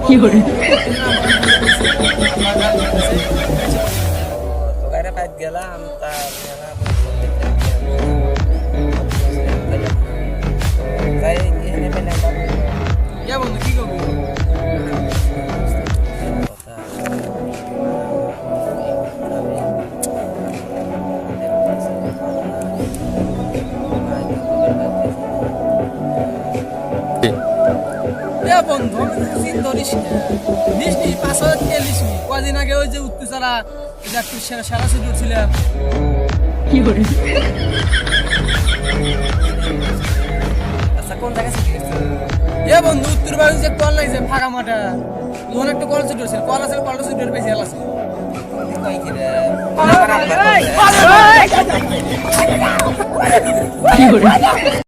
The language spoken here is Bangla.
কি করে তোকারে পাইত গেলাম তার তাই এখানে পেলাম ইয়া বন্ধু কি করবো ইয়া বন্ধু চিন ধরিস নিসনি 5,000 টাকা লিসনি কদিন আগে ওই যে উত্তেচারা এটা একটু সারা সুযোগ ছিলাম কি করে আচ্ছা কোন জায়গায় শিখে গেছে ইয়া বন্ধু উত্তর বাড়ি যে কল নাই যে ফাঁকা মাঠা লোন একটা কল সুযোগ ছিল কল আছে কলটা সুযোগ পেয়েছে আছে কই কি রে কি করে